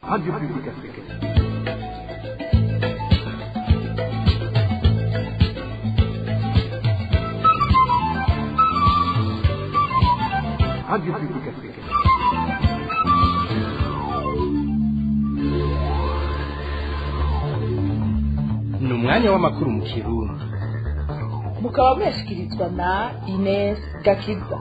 Radio Publique Africaine. Radio Publique Africaine. Ni umwanya w'amakuru mu Kirundi. Mukaba mwashikirizwa na Ines Gakiza.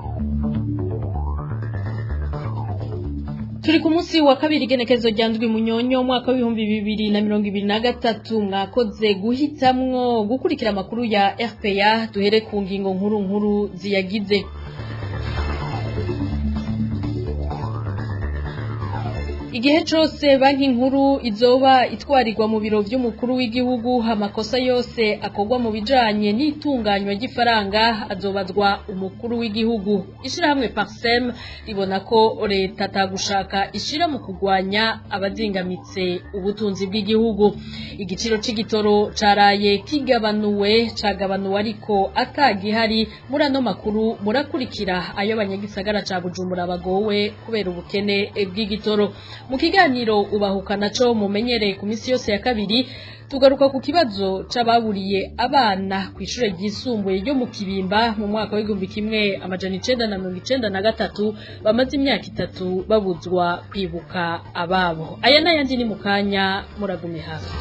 Turi ku munsi wa kabiri igenekerezo rya ndwi munyonyo umwaka w'ibihumbi 2023 mwakoze guhitamwo gukurikira amakuru ya RPA duhere ku ngingo nkuru ziyagize. Igihe cyose banki nkuru izoba itwarirwa mu biro by'umukuru w'igihugu amakosa yose akogwa mu bijanye n'itunganywa ry'ifaranga azobazwa umukuru w'igihugu. Ishirahamwe Parsem ribona ko leta tagushaka ishira mu kugwanya abazingamitse ubutunzi bw'igihugu. Igiciro c'igitoro caraye kigabanuwe ariko atagihari muri ano makuru murakurikira ayo abanyagisagara ca Bujumbura bagowe kubera ubukene bw'igitoro. Mu kiganiro ubahukana co mumenyereye ku misi yose ya kabiri tugaruka ku kibazo c'ababuriye abana ku ishure ryisumbuye ryo mu Kibimba mu mwaka w'1993 bamaze imyaka 3 babuzwa kwibuka ababo. Aya n'ayandi ni mukanya muragume hafi.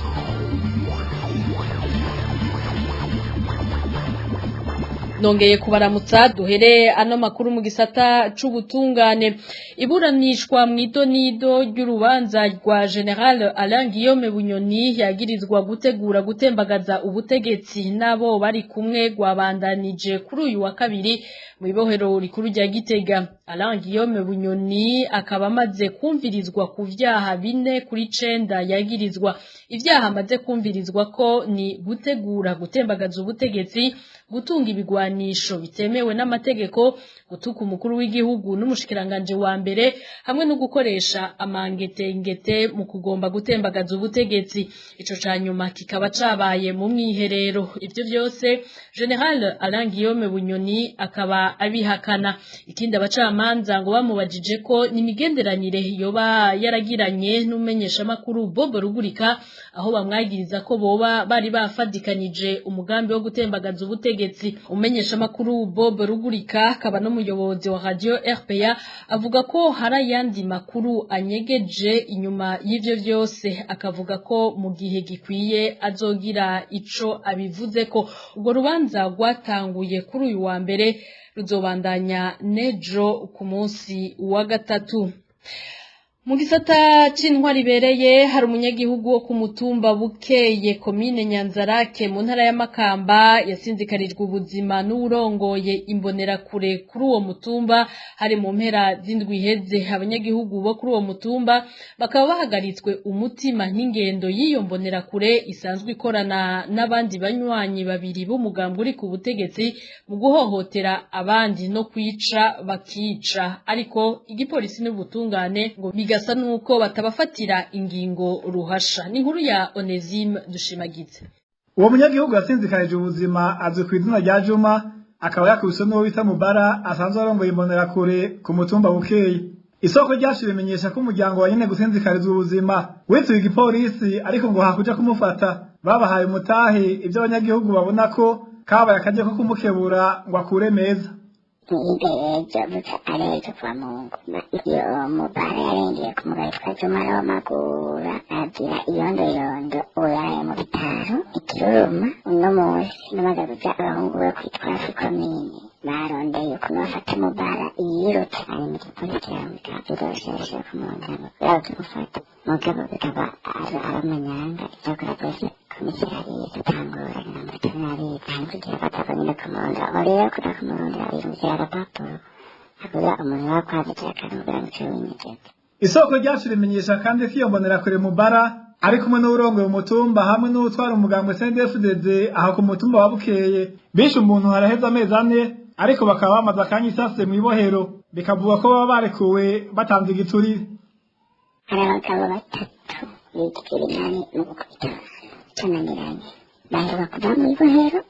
Nongeye kubaramutsa duhere ano makuru mu gisata c'ubutungane. Iburanishwa mw'idonido ry'urubanza rwa General Alain Guillaume Bunyoni yagirizwa gutegura gutembagaza ubutegetsi nabo bari kumwe gwabandanije kuri uyu wa kabiri mu ibohero rikuru rya Gitega. Alain Guillaume Bunyoni akaba amaze kumvirizwa ku vyaha 4 kuri 9 yagirizwa. Ivyaha amaze kumvirizwa ko ni gutegura gutembagaza ubutegetsi, gutunga ibigwanisho bitemewe n'amategeko, gutuka umukuru w'igihugu n'umushikiranganje wa mbere, hamwe no gukoresha amangetengete mu kugomba gutembagaza ubutegetsi. Ico canyuma kikaba cabaye mu mwiherero. Ivyo byose General Alain Guillaume Bunyoni akaba abihakana. Ikindi abacamanza ngo bamubajije ko n'imigenderanire yoba yaragiranye n'umenyesha makuru Bob Rugurika, aho bamwagiriza ko boba bari bafadikanije umugambi wo gutembagaza ubutegetsi. Umenyesha makuru Bob Rugurika akaba n'umuyobozi wa Radio RPA avuga ko hari yandi makuru anyegeje inyuma y'ivyo byose, akavuga ko mu gihe gikwiye azogira ico abivuze ko. Ubwo rubanza rwatanguye kuri uyu wa mbere ruzobandanya nejo ku munsi wa gatatu. Mu gisata c'intwari bereye hari umunyagihugu wo ku mutumba Bukeye komine Nyanzarake mu ntara ya Makamba yasinzikarijwe ubuzima n'urongoye imbonerakure kuri uwo mutumba hari mu mpera z'indwi iheze. Abanyagihugu bo kuri uwo mutumba bakaba bahagaritswe umutima n'ingendo y'iyo mbonerakure isanzwe ikorana n'abandi banywanyi babiri b'umugambwe uri ku butegetsi mu guhohotera abandi no kwica bakica, ariko igipolisi n'ubutungane ngo gasa nuko batabafatira ingingo ruhasha. Ni nkuru ya Onesime Dushimagize. Uwo munyagihugu yasinzikarije ubuzima azwi ku izina rya Juma, akaba yakubiswe n'uwo bita Mubara asanzwe arongoye imbonerakure ku mutumba Bukeye. Isoko ryacu rimenyesha ko umuryango wa nyene gusinzikarizwa ubuzima wituye igipolisi, ariko ngo hakuja kumufata babahaye umutahe. Ivyo abanyagihugu babona ko kabaye akaje ko kumukebura ngo akure meza. Areza kwa Mungu iyo Mubara yarengeye ku mugabo witwa Juma Magura agira iyondo oyaye mu bitaro ikiruma. Uno munsi namaze kuja abahungu bo kwitwa Komine barondeye ukuntu bafata Mubara yirutse ari mu gipolisi kirasheshe ku mugabo kumufata mugabo bikaba aramanyanga icyakora rwose komisari gutangura n'amatanari kandi kugira batabonye kumunda bariya kuda kumunda irumvira agapapuro akora umuntu wakwaje cyakaruga n'icyo. Isoko ryacu rimenyesha kandi ko iyo mbonerakure Mubara ari kumwe n'urongoye umutumba hamwe n'utwara umugambwe CNDD-FDD aho ku mutumba wa Bukeye bishe umuntu haraheze amezi 4, ariko bakaba bamaze akanya isase mu ibohero bikavuga ko baba barekuwe batanze igiturire. Hari abagabo 3 bikiranye mu gukubita cananiranye baheruka kuva mu ibohero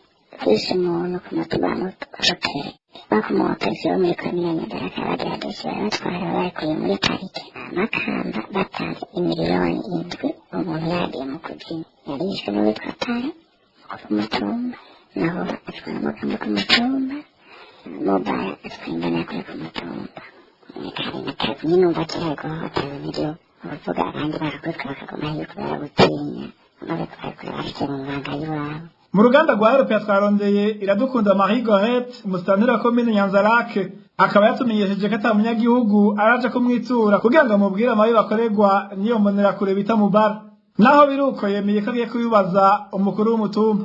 kwishe umuntu ku mutumba mutoke bakomokeje wo muri komine Nyandarake bagerageje batwara bakuye muri parike Makamba batanze imiliyoni 7 umuntu yagiye mu kuzimu yarishwe n'uwitwa Tare ku mutumba naho atwara Makamba ku mutumba Mobile atwingana kuri ku mutumba kandi nyinumva kirego hotewe n'ibyo bavuga abandi barakutwa bakaguma yuko baragutinya amaze kubakora bashyize mu mwanga y'iwabo. Mu ruganda rwa Europe twarondeye Iradukunda Marie Gohette umustanira komine Nyanzarake akaba yatumenyesheje ko atamunyagihugu araje kumwitura kugira ngo amubwire amabi bakorerwa niyo mbonera kure bita Mubara naho biruko yemeye ko agiye kubibaza umukuru w'umutumba.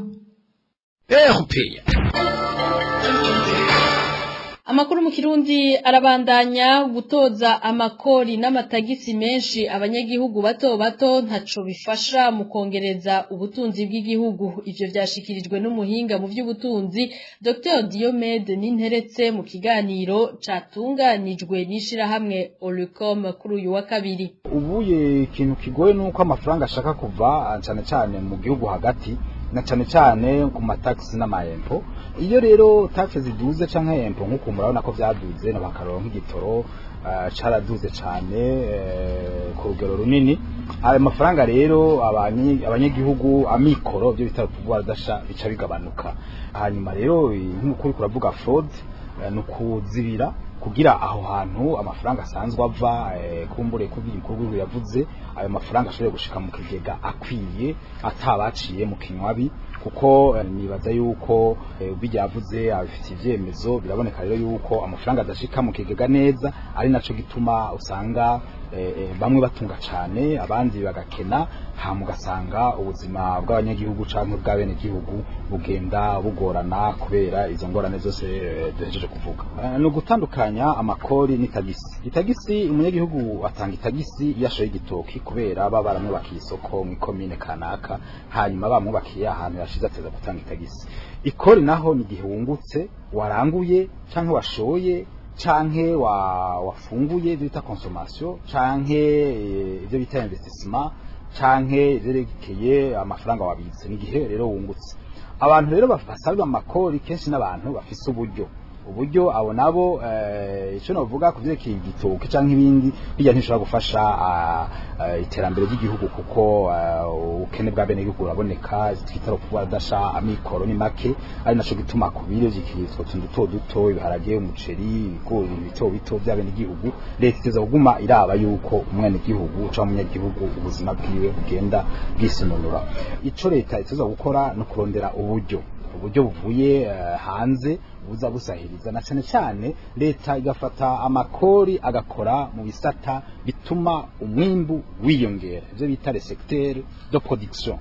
Amakuru mu Kirundi arabandanya gutoza amakori n'amatagisi menshi abanyagihugu bato bato ntaco bifasha mu kongereza ubutunzi bw'igihugu. Ivyo vyashikirijwe n'umuhinga mu vy'ubutunzi Dr Diomede Ninteretse mu kiganiro catunganijwe n'ishirahamwe Olicom kuri uyu wa kabiri. Ubuye ikintu kigoye nuko amafaranga ashaka kuva cyane cyane mu gihugu hagati na cyane ku mataxi n'amayempo. Iyo rero taxe ziduze canke empo nkuko murabona ko vyaduze no bakaronka nk'igitoro caraduze cyane ku rugero runini. Ayo mafaranga rero abanyagihugu amikoro byo bita pouvoir d'achat bica bigabanuka. Hanyuma rero nk'ukuri kuravuga fraud no kuzibira kugira aho hantu amafaranga asanzwe ava kumbure kubw'ibikuru yavuze ayo mafaranga ashobora gushika mu kigega akwiye atabaciye mu kinywabi kuko nibaza yuko bijyavuze abifite ivyemezo biraboneka rero yuko amafaranga adashika mu kigega neza ari naco gituma usanga bamwe batunga cyane abandi bagakena hamugasanga ubuzima bw'abanyagihugu canke bw'abene gihugu bugenda bugorana kubera izo ngorane zose duhejeje kuvuga. No gutandukanya amakori n'itagisi. Itagisi umunyagihugu atanga itagisi yashoye igitoki kubera babaramwe bakisoko mu komine kanaka hanyuma bamubakiye ahantu yashize ateza gutanga itagisi. Ikori naho ni gihe wungutse waranguye canke washoye canke wafunguye bita consommation canke ivyo bita investissement canke zerekeye amafaranga wabitse n'igihe rero wungutse. Abantu rero basabwa amakori kenshi n'abantu bafise uburyo abo nabo ico novuga kuvyerekeye igitoke canke ibindi bijya ntishobora gufasha iterambere ry'igihugu kuko ukene bwa bene gihugu uraboneka twitaro pouvoir d'achat amikoro ni make ari naco gituma kubire zikizwa duto ibiharage umuceri ibigori bito bya bene gihugu leta iza kuguma iraba yuko umwene gihugu cyangwa umunyagihugu ubuzima bwiwe bugenda bwisununura. Ico leta itoza gukora no kurondera uburyo buvuye hanze buza busahiriza na cyane leta igafata amakori agakora mu bisata bituma umwimbu wiyongera ivyo bita le secteur de production.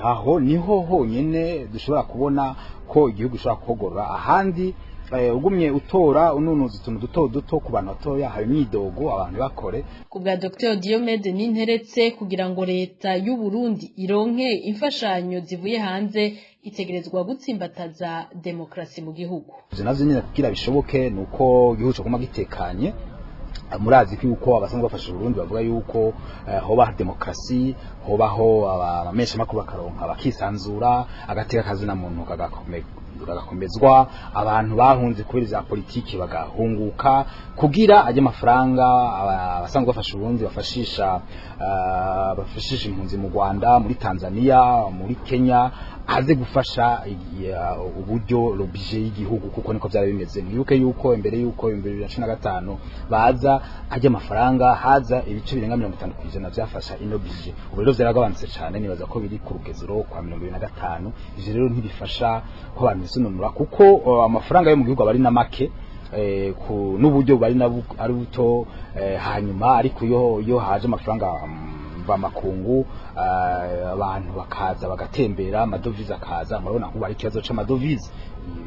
Aho niho honyene dushobora kubona ko igihugu gishobora kogorora ahandi ugumye utora ununuza utuntu duto ku bantu batoya hari imyidogo abantu bakore. Kubwa Dr Diomede Ninteretse kugira ngo leta y'u Burundi ironke imfashanyo zivuye hanze itegerezwa gutsimbataza demokrasi mu gihugu. Navyo nyine kugira bishoboke nuko igihugu cyo kuma gitekanye. Murazi ko uko abasanzwe bafasha Burundi bavuga yuko hoba demokrasi hobaho abamesha makuru bakaronka bakisanzura agateka kazi na muntu kagakomezwa abantu bahunze kubera za politiki bagahunguka kugira aje amafaranga abasanzwe bafasha Burundi bafashisha impunzi mu Rwanda muri Tanzania muri Kenya aze gufasha uburyo lobije y'igihugu kuko niko byari bimeze. Mwibuke yuko imbere yuko 2015 baza aje amafaranga haza ibice birenga 50% byafasha inobije ubu rero byaragabanutse cyane nibaza ko biri ku rugezero kwa 2025 ije rero ntibifasha ko abantu bisununura kuko amafaranga yo mu gihugu bari na make ku n'uburyo bari nabo ari buto hanyuma ariko yo haje amafaranga makungu abantu bakaza bagatembera amadovize akaza murabona ko bari kibazo c'amadovize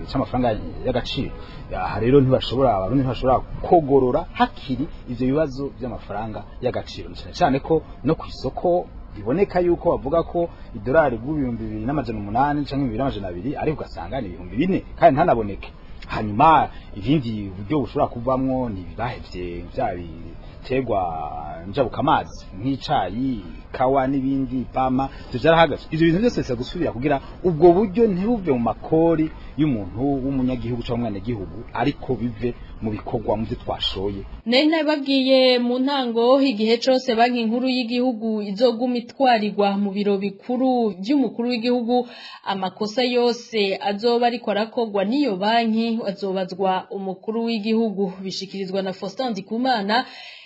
c'amafaranga y'agaciro aha rero ntibashobora kogorora hakiri ivyo bibazo by'amafaranga y'agaciro cyane ko no ku isoko biboneka yuko bavuga ko idolari bw'ibihumbi 2008 canke 2002 ari ugasanga ni 4,000 kandi ntanaboneke hanyuma ibindi buryo bushobora kuvamwo ni bibahevye biterwa njabukamazi nk'icayi kawa n'ibindi pama tujarahagaze ivyo bintu byose bisa gusubira kugira ubwo buryo ntibuve mu makori y'umuntu w'umunyagihugu cyangwa umwenegihugu ariko bive mu bikorwa mu byo twashoye nene babwiye mu ntango igihe cyose banki nkuru y'igihugu izoguma itwarirwa mu biro bikuru by'umukuru w'igihugu amakosa yose azoba ariko arakogwa n'iyo banki azobazwa umukuru w'igihugu bishikirizwa na Faustin Ndikumana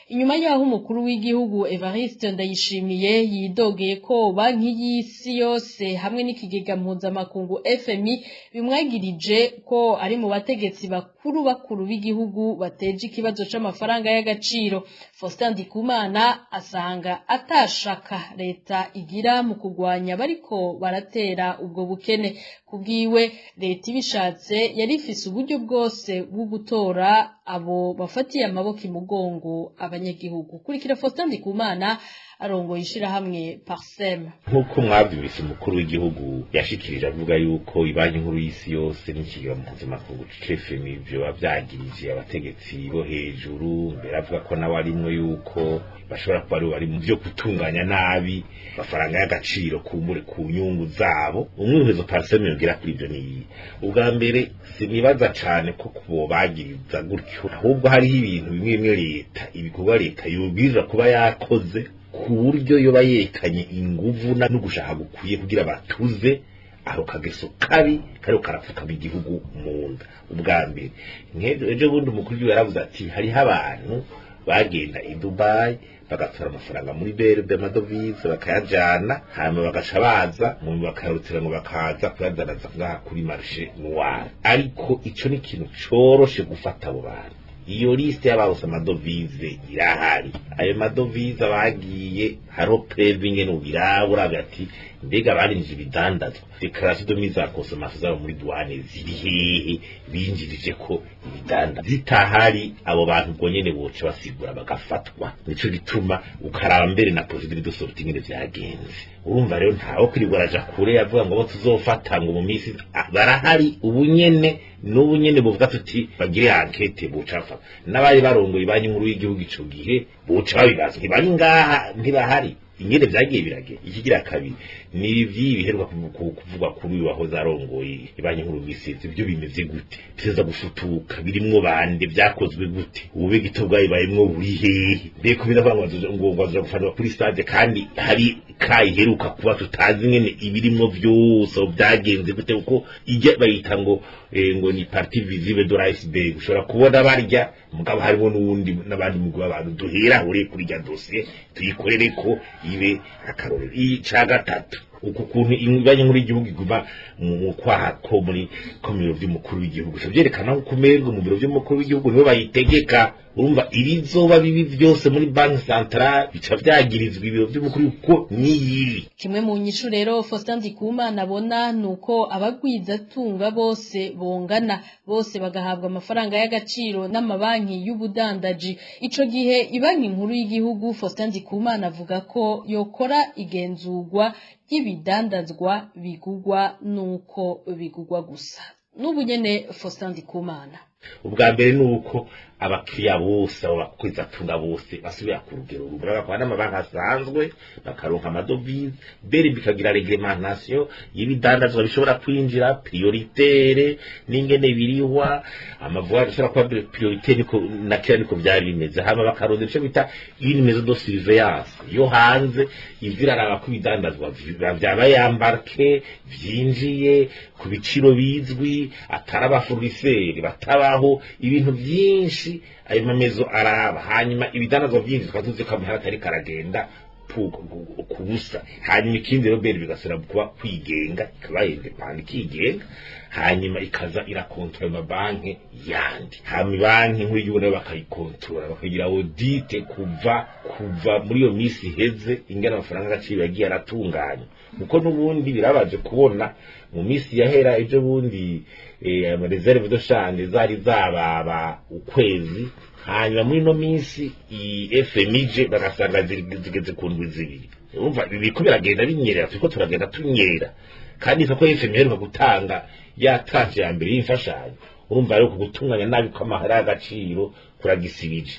inyuma yaho umukuru w'igihugu Evariste Ndayishimiye yidogeye ko banki y'isi yose hamwe n'ikigega mpuzamakungu FMI bimwagirije ko ari mu bategetsi bakuru b'igihugu bateje ikibazo c'amafaranga y'agaciro. Faustin Ndikumana asanga atashaka leta igira mu kugwanya bariko baratera ubwo bukene kubwiwe leta ibishatse yari ifise uburyo bwose bwo gutora abo bafatiye amaboko imugongo abanyagihugu. Kurikira Faustin Ndikumana arongoye ishirahamwe Parsem. Nkuko mwavyumvise umukuru w'igihugu yashikirije avuga yuko ibanki nkuru y'isi yose n'ikigega mpuzamakungu CFMI ivyo bavyagirije abategetsi bo hejuru mbere avuga ko nawe arimwo yuko bashobora kuba ari mu byo gutunganya nabi amafaranga y'agaciro kumbure ku nyungu zabo. Umwihezo Parsem yongera kuri ivyo ni ubwa mbere sinibaza cane ko kubo bagiriza gutyo ahubwo hariho ibintu bimwe bimwe leta ibikorwa leta yobwiriza kuba yakoze ku buryo yoba yerekanye inguvu no gushaka gukwiye kugira batuze aho kageso kabi kari karapfuka igihugu munda. Ubwa mbere ejo bundi umukuru yaravuze ati hariho abantu bagenda i Dubai bagatora amafaranga muri BRD amadovize bakayajana hanyuma bagaca baza mu bakarutira ngo bakaza kuyadanaza ngaha kuri marché noir. Ariko ico ni ikintu coroshe gufata abo bantu. Iyo liste y'ababuze amadovize irahari. Ayo madovize bagiye haro previnge no birabura gati mbega barinje ibidandazwa declaration de mise en consommation zabo muri douane ziri hehe binjirije ko ibidanda zitahari abo bantu ubwo nyene boce basigura bagafatwa. Nico gituma ukaraba mbere na procedure de sorting de vyagenze. Urumva rero ntawo kwirigwa raja kure yavuga ngo bo tuzofata ngo mu misi barahari ubunyene n'ubunyene buvuga tuti bagire enquête bucafa n'abari barongoye banki nkuru y'igihugu ico gihe buca babibaza ntibari ngaha ntibahari. Ingene vyagiye birage ikigira kabiri ni ivyibiheruka kuvuga kuri uyu waho zarongoye ibanki nkuru y'isizi byo bimeze gute biteza gufutuka birimwo bande vyakozwe gute ubube gitobwa ibayemwo buri hehe mbeko binavangwa ngo baza gufanwa kuri stade kandi hari kayiheruka kuba tutazi ngene ibirimwo vyose byagenze gute uko ije bayita ngo ni partie visible de l'iceberg ushobora kubona barya mugabo harimo n'undi n'abandi mugabo abantu duhera uri kuri rya dossier tuyikorere ko ibe akarorero ica gatatu uko kuntu ibanki nkuru y'igihugu iguma mu kwaha ko muri komiro by'umukuru w'igihugu byerekana ko kumerwa mu biro by'umukuru w'igihugu nibo bayitegeka. Urumva ibizoba bibi byose muri banki centrale bica vyagirizwa ibiro by'umukuru ko niyibi. Kimwe mu nyishu rero Faustin Ndikumana abona nuko abagwiza tunga bose bongana bose bagahabwa amafaranga y'agaciro n'amabanki y'ubudandaji. Ico gihe ibanki nkuru y'igihugu Faustin Ndikumana avuga ko yokora igenzurwa y'ibidandazwa bigugwa nuko bigugwa gusa. N'ubu nyene Faustin Ndikumana ubwa mbere nuko abakiriya bose abakwiza tunga bose basubira ku rugero rubura kwa n'amabanki asanzwe bakaronka amadovize beri bikagira reglementation y'ibidandazwa bishobora kwinjira prioritaire n'ingene biriwa amavuga bishobora kuba prioritaire niko nakira niko byari bimeze hama bakaronda ico bita une maison de surveillance yo hanze iziraraba ku bidandazwa byabaye embarqué vyinjiye ku biciro bizwi ataraba fournisseur batabaho ibintu byinshi ayo mamezo araba hanyuma ibidandazwa byinshi twatuze kamwe hatari karagenda kubusa hanyuma ikindi rero beri bigasura kuba kwigenga ikabayende pandi kigenga hanyuma ikaza irakontrola amabanki yandi hanyuma banki nkuru y'ubu nayo bakayikontrola bakagira audit kuva muri iyo misi heze ingana amafaranga agaciro yagiye aratunganya kuko n'ubundi birabaje kubona mu misi yahera ejo bundi reserve de change zari zababa ukwezi hanyuma muri no minsi FMI bagasanga zigeze ku ndwi zibiri. Urumva biko biragenda binyerera turiko turagenda tunyera kandi sako FMI heruka gutanga ya tranche ya mbere y'imfashanyo. Urumva rero kugutunganya nabi kwa mahara y'agaciro kuragisibije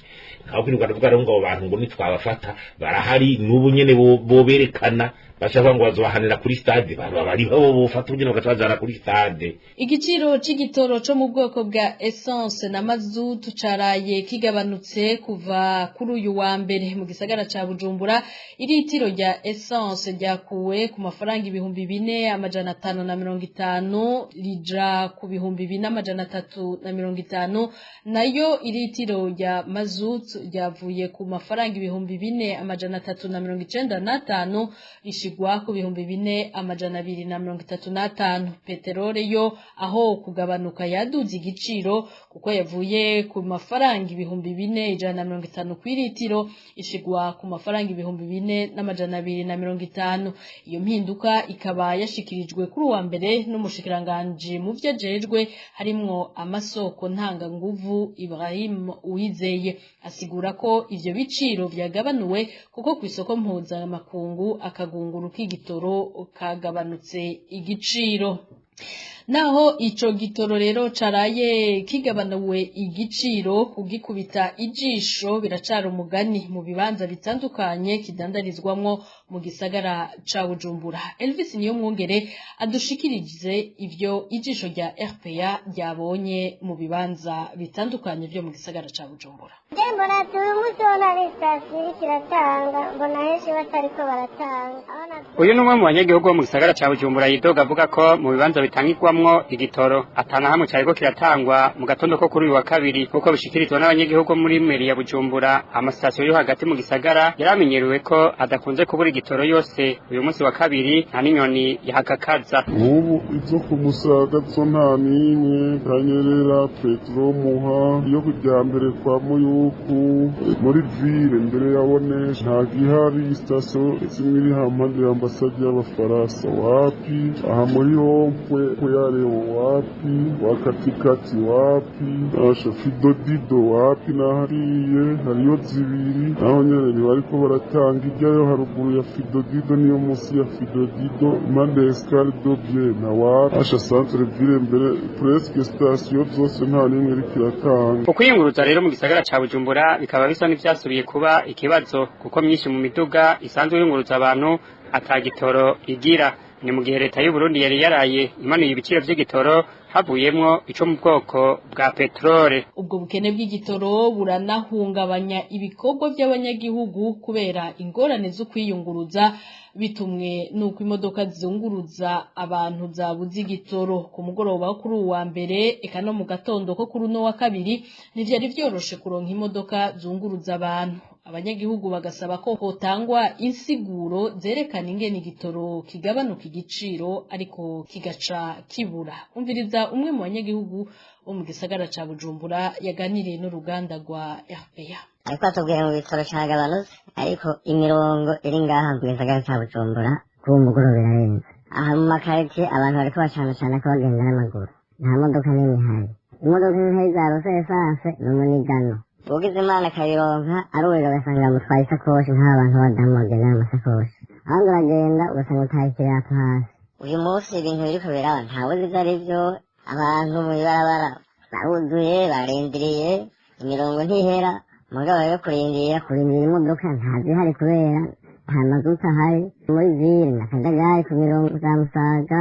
nkaho kwirirwa ndavuga rero ngo abo bantu ngo nitwabafata barahari n'ubu nyene boberekana bashaka ngo bazobahanira kuri stade bari bo bofata ubugene bagacazana kuri stade. Igiciro c'igitoro co mu bwoko bwa essence na mazutu caraye kigabanutse kuva kuri uyu wa mbere mu gisagara ca Bujumbura. Iritiro rya essence ryakuwe ku mafaranga 4,550 lija ku 4,350 nayo iritiro rya mazutu ryavuye ku mafaranga 4,395 rishigwa ku 4,235. Peterole yo aho kugabanuka yaduze igiciro kuko yavuye ku mafaranga 4,150 kw'iritiro ishigwa ku mafaranga 4,250. Iyo mpinduka ikaba yashikirijwe kuri uwa mbere n'umushikiranganje mu vyajejwe harimwo amasoko ntanga nguvu Ibrahim Uwizeye asigura ko ivyo biciro vyagabanuwe kuko ku isoko mpuzamakungu akagunguru k'igitoro kagabanutse igiciro. Naho ico gitoro rero caraye kigabanuwe igiciro kugikubita ijisho biracara umugani mu bibanza bitandukanye kidandarizwamwo mu gisagara ca Bujumbura. Elvis niyo mwongere adushikirize ivyo ijisho rya RPA ryabonye mu bibanza bitandukanye byo mu gisagara ca Bujumbura. Mbona tumusona risasi kiratanga mbona heshi batariko baratanga. Uyu numwe mu banyagihugu bo mu gisagara ca Bujumbura yidoga avuga ko mu bibanza bitangirwamwo igitoro atana hamwe cyariko kiratangwa mu gatondo ko kuri uyu wa kabiri kuko bishikirizwa n'abanyagihugu muri meri ya Bujumbura. Amasitasiyo yo hagati mu gisagara yaramenyerewe ko adakunze kubura igitoro yose. Uyu munsi wa kabiri nta n'inyoni yahakakaza. Ubu izo ku Musaga zo nta n'imwe, Kanyerera, Petro, Muha, iyo kujya mbere kwa Muyuku muri ville mbere yabone nta gihari. Sitasiyo zimwe iri hampande y'ambasade y'Abafaransa wapi, aha muri Rompwe wapi, wakatikati wapi, Fidodido wapi nahariye hariyo zibiri naho nyene bariko baratanga ijyayo haruguru ya Fidodido niyo munsi ya Fidodido impande ya Escale d'Obie na wapi centre ville mbere presque station zose nta nimwe iri kiratanga. Ukwiyunguruza rero mu gisagara ca Bujumbura bikaba bisa n'ivyasubiye kuba ikibazo kuko myinshi mu miduga isanzwe yunguruza abantu atagitoro igira. Ni mu gihe leta y'u Burundi yari yaraye imanuye ibiciro vy'igitoro havuyemwo ico mu bwoko bwa petrole. Ubwo bukene bw'igitoro buranahungabanya ibikorwa by'abanyagihugu kubera ingorane zo kwiyunguruza bitumwe nuko imodoka zunguruza abantu zabuze igitoro. Ku mugoroba kuri uwa mbere eka no mu gatondo ko kuri no wa kabiri ntivyari vyoroshe kuronka imodoka zunguruza abantu. Abanyagihugu bagasaba ko hotangwa insiguro zerekana ingene igitoro kigabanuka igiciro ariko kigaca kibura. Umviriza umwe mu banyagihugu bo mu gisagara ca Bujumbura yaganiriye n'uruganda rwa RPA. Ariko atubwira mu bitoro cyagabanutse ariko imirongo iri ngaha mu gisagara ca Bujumbura ku mugoroba birarenze. Aha mu makaritiye abantu bariko bacana ko bagenda n'amaguru, nta modoka n'imwe ihari. Imodoka zihari zarose esanse n'umunigano. Ugize Imana akayironka arurira ugasanga mutwaye isakoshi nk'abantu badamu bagenda n'amasakoshi, ahandi uragenda ugasanga utaye ikirato hasi. Uyu munsi ibintu biriko biraba ntawuzi ivyo ari vyo, abantu mw'ibarabara baruzuye barindiriye, imirongo ntihera, mugabo yo kurindira imodoka ntazihari kubera nta mazutu ahari. Muri ville nakajagari ku mirongo za Musaga,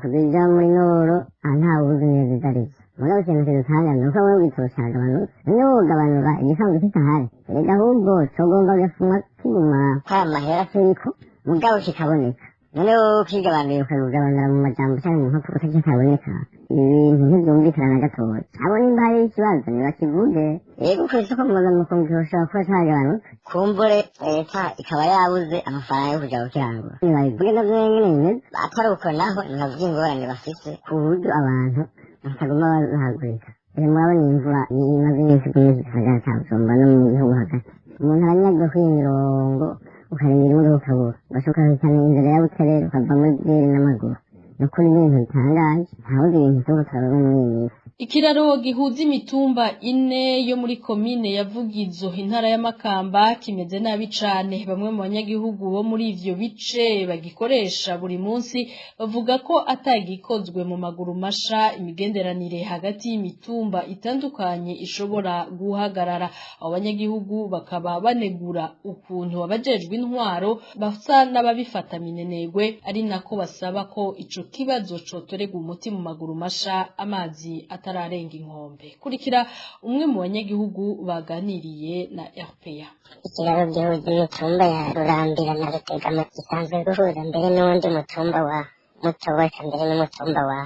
kuzija muri Noro ntawuzi neza ivyo ari vyo. Mugabo ikintu kidutangana nuko wewe igitoro cagabanutse, niyo wogabanura igisanzwe kitahari, erega ahubwo cogomba gafuma kiguma kwa mahera kiriko mugabo kikaboneka. None wowe ukigabanuye ukarugabanura mu majambo canke mu mpapuro kitaboneka, ibintu ntivyumvikana na gatoya. Abo nimba hari ikibazo nibakivuge. Yego kw'isoko mpuzamakungu gishobora kuba cagabanutse, kumbure leta ikaba yabuze amafaranga yo kuja gukirangura. Nibabivuge navyo nyene bimeze, atari uko naho ntibavuge ingorane bafise ku buryo abantu bataguma bahagurika. Murabona imvura imaze iminsi myinshi gisagara ca Bujumbura no mu gihugu hagati. Umuntu aranyagwa kw'imirongo ukarindira imodoka ukabura, ugashoka kwitana inzira ya Buterere ukava muri ville n'amaguru. nukuri ibintu bitangaje ntawuzi ibintu vy'ubutaro muri iyi minsi. Ikiraro gihuza imitumba ine yo muri komine ya Vugizo intara ya Makamba kimeze nabi cane. Bamwe mu banyagihugu bo muri ivyo bice bagikoresha buri munsi bavuga ko atagikozwe mu maguru masha imigenderanire hagati y'imitumba itandukanye ishobora guhagarara. Abo banyagihugu bakaba banegura ukuntu abajejwe intwaro basa n'ababifata minenegwe, ari nako basaba ko ico kibazo cotorega umuti mu maguru masha amazi atararenga inkombe. Kurikira umwe mu banyagihugu baganiriye na RPA. Ikiraro gihuza imitumba ya Rurambira na Rutegama gisanzwe guhuza mbere n'uwundi mutumba wa Mutoboka mbere n'umutumba wa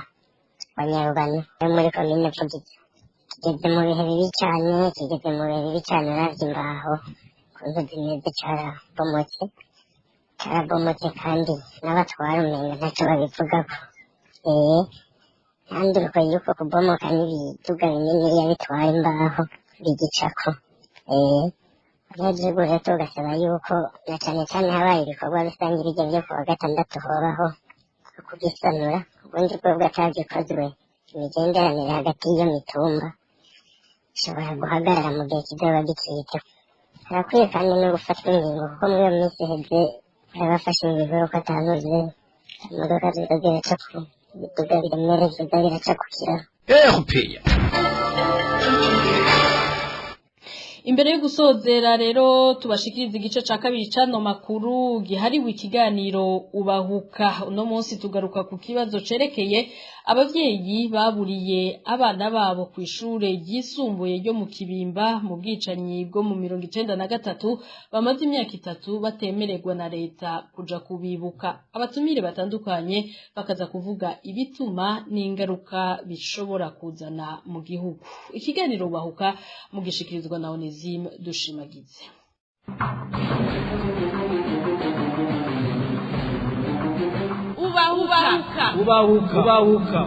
Nyarubani yo muri komine Vugizo. Kigeze mu bihe bibi cyane uravye imbaho kunzu zimeze carabomotse kandi n'abatwara umenga ntacyo babivugako. Kandi uko yuko kubomoka n'ibiduga binini bitwara imbaho bigicako. Abanyagihugu rero tugasaba yuko na cane cane habaye ibikorwa rusange bijya vyo kuwa gatandatu hobaho kugisanura, ubundi bwo atagikozwe imigenderanire hagati y'iyo mitumba ishobora guhagarara mu gihe kizoba gicitse. Harakwiye kandi no gufatwa ingingo kuko muri iyo minsi iheze barabafashe ibintu ko atanuze imodoka ziraca ku ibiduga biremereye biraca ku kiraro. Imbere yo gusozera rero tubashikiriza igice ca kabiri cano makuru gihariwe ikiganiro ubahuka. Uno munsi tugaruka ku kibazo cerekeye abavyeyi baburiye abana babo ku ishure ryisumbuye ryo mu Kibimba mu bwicanyi bwo mu 1993 bamaze imyaka 3 batemererwa na leta kuja kubibuka. Abatumire batandukanye bakaza kuvuga ibituma n'ingaruka bishobora kuzana mu gihugu. Ikiganiro ubahuka mugishikirizwa na Onesime Dushimagize. Ubahuka.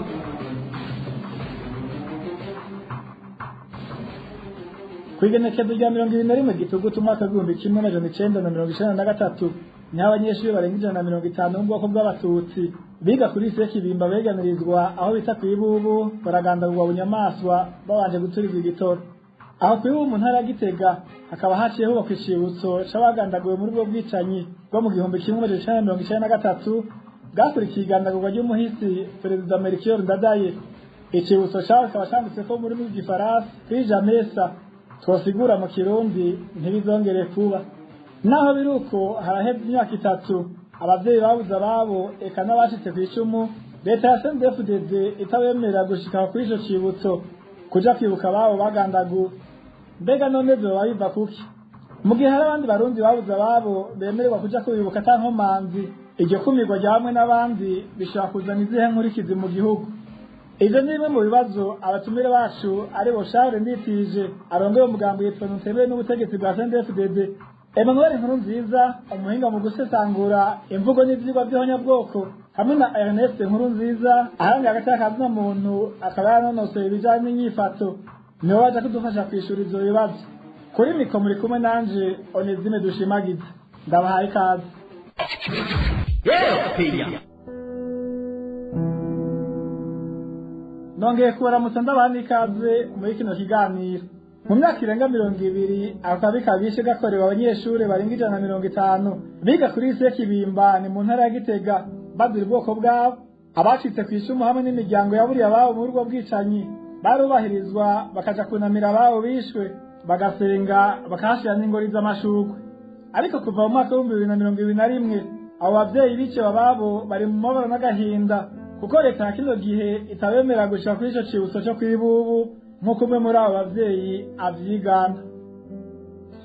Kwigenekezo rya 21 Gitugutu umwaka w'1993 ni abanyeshuri barenga 150 mu bwoko bw'abatutsi biga kuri se Kibimba beganirizwa aho bita kwibubu baragandagurwa bunyamaswa babanje guturizwa igitoro. Aho kwibubu mu ntara ya Gitega hakaba haciye hubakwa icibutso c'abagandaguwe muri bwo bwicanyi bwo mu 1993 bwakurikiye igandagurwa ry'umuhisi Perezida Melchior Ndadaye. Icibutso cyawe kikaba cyanditse ko muri Gifaransa Kijamesa twosigura mu Kirundi ntibizongere kuba. Naho biruko haraheze imyaka 3 abavyeyi babuze ababo eka n'abashitse kw'icumu leta ya CNDD-FDD itabemerera gushika kuri ico cibutso kuja kwibuka ababo bagandaguwe. Mbega none vyoba biva kuki? Mu gihe hari abandi barundi babuze ababo bemererwa kuja kubibuka atankomanzi, iryo kumirwa rya hamwe n'abandi bishobora kuzana izihe nkurikizi mu gihugu. Ivyo ni bimwe mu bibazo abatumire bacu ari bo Charles Nditije arongoye umugambi witwa Nutebe n'ubutegetsi bwa CNDD-FDD, Emmanuel Nkurunziza umuhinga mu gusesangura imvugo n'ivyigwa by'abanyabwoko, hamwe na Ernest Nkurunziza ahangaye agataka kazina muntu akaba yanonosoye ibijanye n'inyifato, niwe waje kudufasha kwishura ivyo bibazo. Kuri mikoro muri kumwe nanje Onesime Dushimagize, ndabahaye ikaze. Nongeye kubaramutsa ndabana ikaze muri kino kiganiro. Mu myaka irenga 200 akabi kabishe gakorewe abanyeshuri barenga 150 biga kuri se Kibimba ni mu ntara ya Gitega bazira ubwoko bwabo. Abacitse kw'isumu hamwe n'imiryango yaburiye ababo muri ubwo bwicanyi barubahirizwa bakaja kunamira ababo bishwe bagasenga bakahashira n'ingori z'amashurwe. Ariko kuva mu mwaka wa 2021 abo bavyeyi bice bababo bari mu mabara n'agahinda kuko leta ya kino gihe itabemera gushika kuri ico cibutso cyo kwibubu nk'uko umwe muri abo bavyeyi avyigana.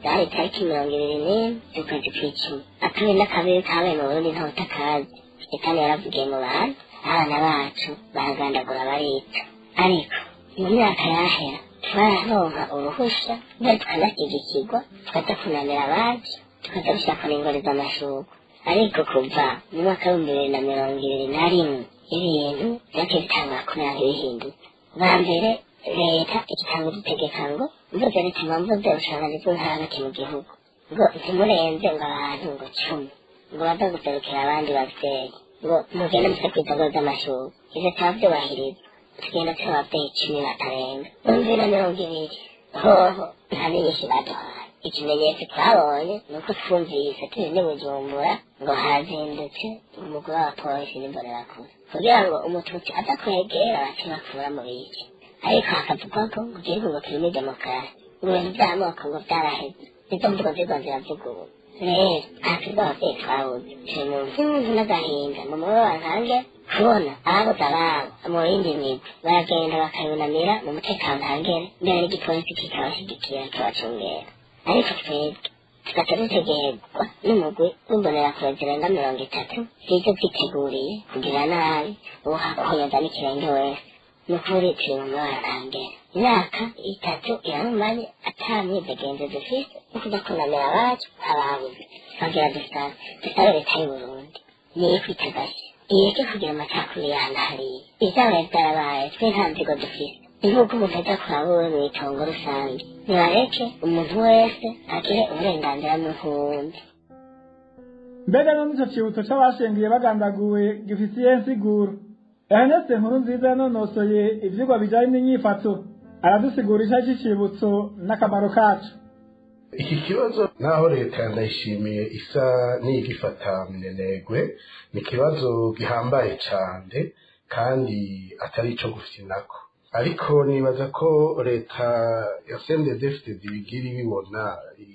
Byari tariki 20 z'ukwezi kw'icumi akaba n'akabiri kabaye mu Burundi ntawe utakazi. Itani yaravugiye mu bantu abana bacu baragandagura barica, ariko mu myaka yahera twararonka uruhusha mbere tukanashyigikirwa tukaza kunamira abacu tukaza gushaka n'ingori z'amashurwe. Ariko kuva mu mwaka w'2021 ibintu byake bitangwa kumera nk'ibihindutse. Bwa mbere leta igitanga udutegeka ngo mvuze bituma mvuze ubushobozi bw'intara hagati mu gihugu ngo ntimurenze ngo abantu ngo 10 ngo baza guserukira abandi bavyeyi. ngo mugende muse kwitego z'amashuri ivyo turavyubahiriza tugenda turi abavyeyi 10 batarenga 2020 hoho nta n'inyinshi baduhaye ikimenyetso twabonye ni uko twumvise turi n'i Bujumbura ngo hazindutse umugore wa polisi n'imbonerakure kugira ngo umututsi aza kwegera bace bakura mu biki ariko hakavugwa ko mu gihugu ngo kirimo demokarasi ibintu by'amoko ngo byaraheze nizo mvugo zirwa ziravuga ubu rero ntatubwo abavyeyi twabuze turi mu mvumu n'agahinda mu mubabaro nkange kubona ababuze ababo mu yindi migwi baragenda bakayunamira mu mutekano ntangere mbere n'igipolisi kikabashigikira kibacungera ariko twebwe tugaca dutegerwa n'umugwi w'imbonerakure zirenga 30 zije ziteguriye kugira nabi uhakuyaza n'ikirenge wese nukuri turi mu mabara ntangere imyaka 3 yarumanye atamyidegenze dufise no kuja kunamira abacu ababuze twagira dusabe leta y'Uburundi niyo kwitagashi ireke kugira amacakubiri y'ahantu hariya ivyabaye vyarabaye twe nta nzigo dufise nk'uko umuntu aza kurabuwe mw'itongo rusange nibareke umuntu wese agire uburenganzira mu nkundi. mbega none ico cibutso c'abashengiye bagandaguwe gifitiye insiguro Ernest Nkurunziza yanonosoye ivyigwa bijanye n'inyifato aradusigura ico cibutso n'akamaro kaco. Iki kibazo naho leta ndayishimiye isa n'igifata minenegwe ni kibazo gihambaye cyane kandi atari ico gufinako ariko nibaza ko leta ya CNDD-FDD bigira ibibona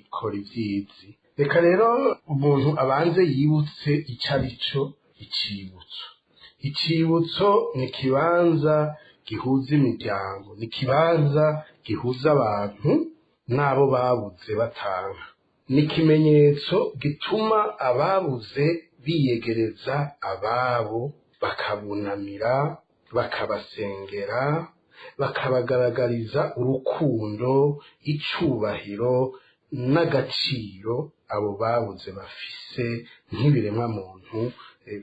ikora ivyizi reka rero umuntu abanze yibutse icarico icibutso ni kibanza gihuza imiryango ni kibanza gihuza abantu nabo babuze batanga ni kimenyetso gituma ababuze biyegereza ababo bakabunamira bakabasengera bakabagaragariza urukundo icubahiro n'agaciro abo babuze bafise nk'ibiremwa muntu